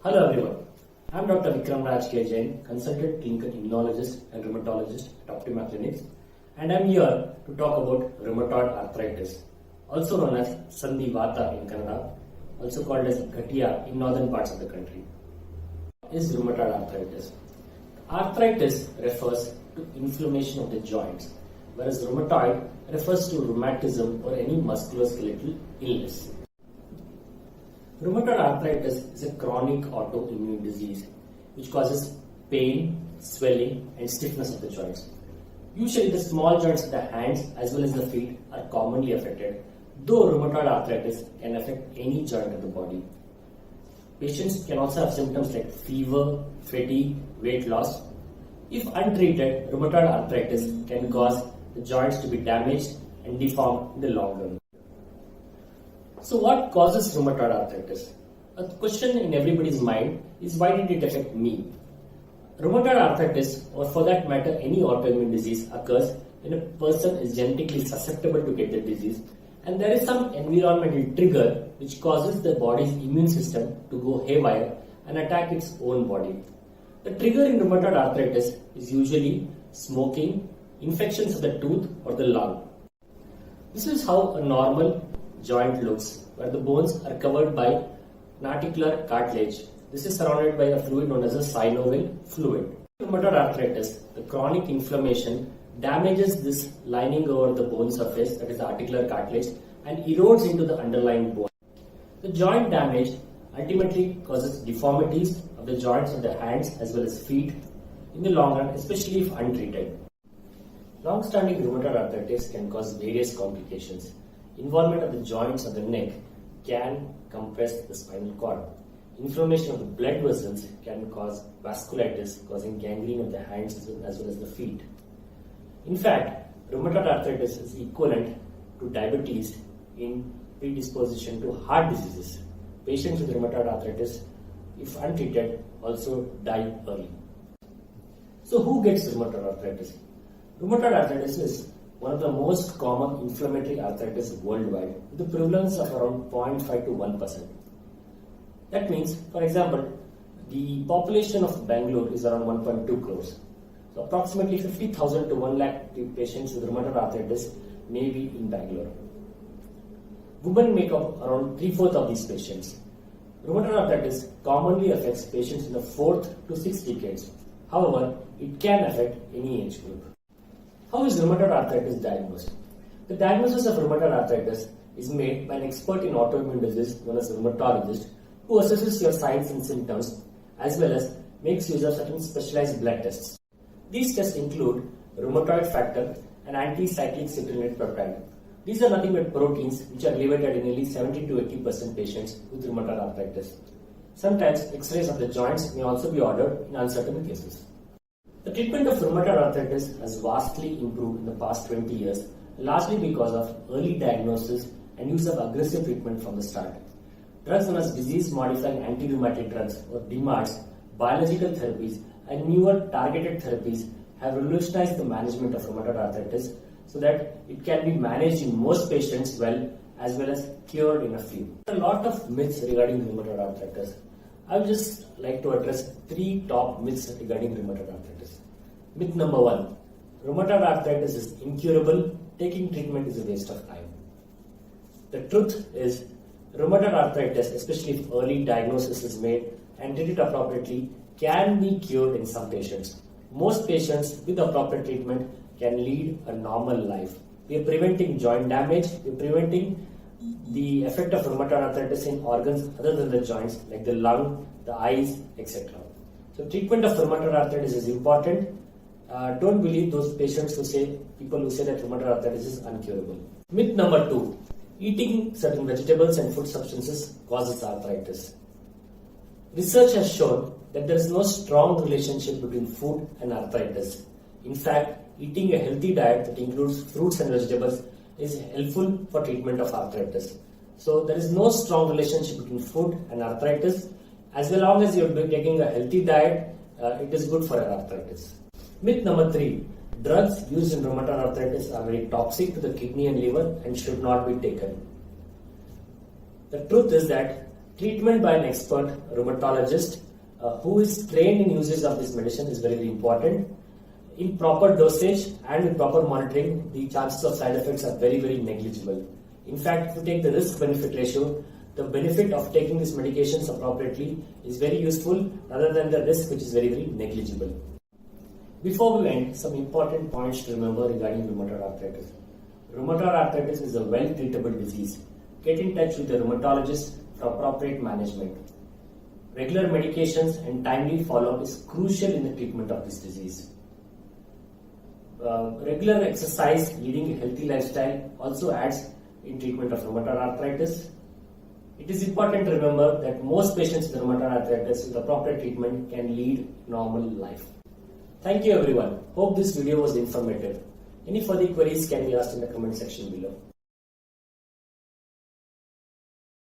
Hello everyone, I am Dr. Vikram Raj K. Jain, consultant clinical immunologist and rheumatologist at Optima Clinics, and I am here to talk about rheumatoid arthritis, also known as Sandhi Vata in Kannada, also called as Ghatia in northern parts of the country. What is rheumatoid arthritis? Arthritis refers to inflammation of the joints, whereas rheumatoid refers to rheumatism or any musculoskeletal illness. Rheumatoid arthritis is a chronic autoimmune disease which causes pain, swelling, and stiffness of the joints. Usually, the small joints of the hands as well as the feet are commonly affected, though rheumatoid arthritis can affect any joint of the body. Patients can also have symptoms like fever, fatigue, weight loss. If untreated, rheumatoid arthritis can cause the joints to be damaged and deformed in the long run. So what causes rheumatoid arthritis? A question in everybody's mind is, why did it affect me? Rheumatoid arthritis, or for that matter any autoimmune disease, occurs when a person is genetically susceptible to get the disease and there is some environmental trigger which causes the body's immune system to go haywire and attack its own body. The trigger in rheumatoid arthritis is usually smoking, infections of the tooth or the lung. This is how a normal joint looks, where the bones are covered by an articular cartilage. This is surrounded by a fluid known as a synovial fluid. In rheumatoid arthritis, the chronic inflammation damages this lining over the bone surface, that is the articular cartilage, and erodes into the underlying bone. The joint damage ultimately causes deformities of the joints of the hands as well as feet in the long run, especially if untreated. Long-standing rheumatoid arthritis can cause various complications. Involvement of the joints of the neck can compress the spinal cord. Inflammation of the blood vessels can cause vasculitis, causing gangrene of the hands as well as the feet. In fact, rheumatoid arthritis is equivalent to diabetes in predisposition to heart diseases. Patients with rheumatoid arthritis, if untreated, also die early. So who gets rheumatoid arthritis? Rheumatoid arthritis is one of the most common inflammatory arthritis worldwide, with a prevalence of around 0.5 to 1%. That means, for example, the population of Bangalore is around 1.2 crores. So approximately 50,000 to 1 lakh patients with rheumatoid arthritis may be in Bangalore. Women make up around 3/4 of these patients. Rheumatoid arthritis commonly affects patients in the 4th to 6th decades. However, it can affect any age group. How is rheumatoid arthritis diagnosed? The diagnosis of rheumatoid arthritis is made by an expert in autoimmune disease known as a rheumatologist, who assesses your signs and symptoms as well as makes use of certain specialized blood tests. These tests include rheumatoid factor and anti-cyclic citrullinate peptide. These are nothing but proteins which are elevated in nearly 70 to 80% patients with rheumatoid arthritis. Sometimes X-rays of the joints may also be ordered in uncertain cases. The treatment of rheumatoid arthritis has vastly improved in the past 20 years, largely because of early diagnosis and use of aggressive treatment from the start. Drugs known as disease-modifying anti-rheumatic drugs or DMARDs, biological therapies, and newer targeted therapies have revolutionized the management of rheumatoid arthritis so that it can be managed in most patients well as cured in a few. There are a lot of myths regarding rheumatoid arthritis. I would just like to address 3 top myths regarding rheumatoid arthritis. Myth number 1. Rheumatoid arthritis is incurable. Taking treatment is a waste of time. The truth is, rheumatoid arthritis, especially if early diagnosis is made and treated appropriately, can be cured in some patients. Most patients with appropriate treatment can lead a normal life. We are preventing joint damage, we are preventing the effect of rheumatoid arthritis in organs other than the joints like the lung, the eyes, etc. So treatment of rheumatoid arthritis is important. Don't believe those people who say that rheumatoid arthritis is incurable. Myth number 2. Eating certain vegetables and food substances causes arthritis. Research has shown that there is no strong relationship between food and arthritis. In fact, eating a healthy diet that includes fruits and vegetables is helpful for treatment of arthritis. So there is no strong relationship between food and arthritis. As long as you are taking a healthy diet, it is good for arthritis. Myth number 3. Drugs used in rheumatoid arthritis are very toxic to the kidney and liver and should not be taken. The truth is that Treatment by an expert rheumatologist who is trained in usage of this medicine is very, very important. In proper dosage and with proper monitoring, the chances of side effects are very, very negligible. In fact, if you take the risk-benefit ratio, the benefit of taking these medications appropriately is very useful rather than the risk, which is very, very negligible. Before we end, some important points to remember regarding rheumatoid arthritis. Rheumatoid arthritis is a well-treatable disease. Get in touch with the rheumatologist for appropriate management. Regular medications and timely follow-up is crucial in the treatment of this disease. Regular exercise leading a healthy lifestyle also adds in treatment of rheumatoid arthritis. It is important to remember that most patients with rheumatoid arthritis with appropriate treatment can lead normal life. Thank you everyone. Hope this video was informative. Any further queries can be asked in the comment section below.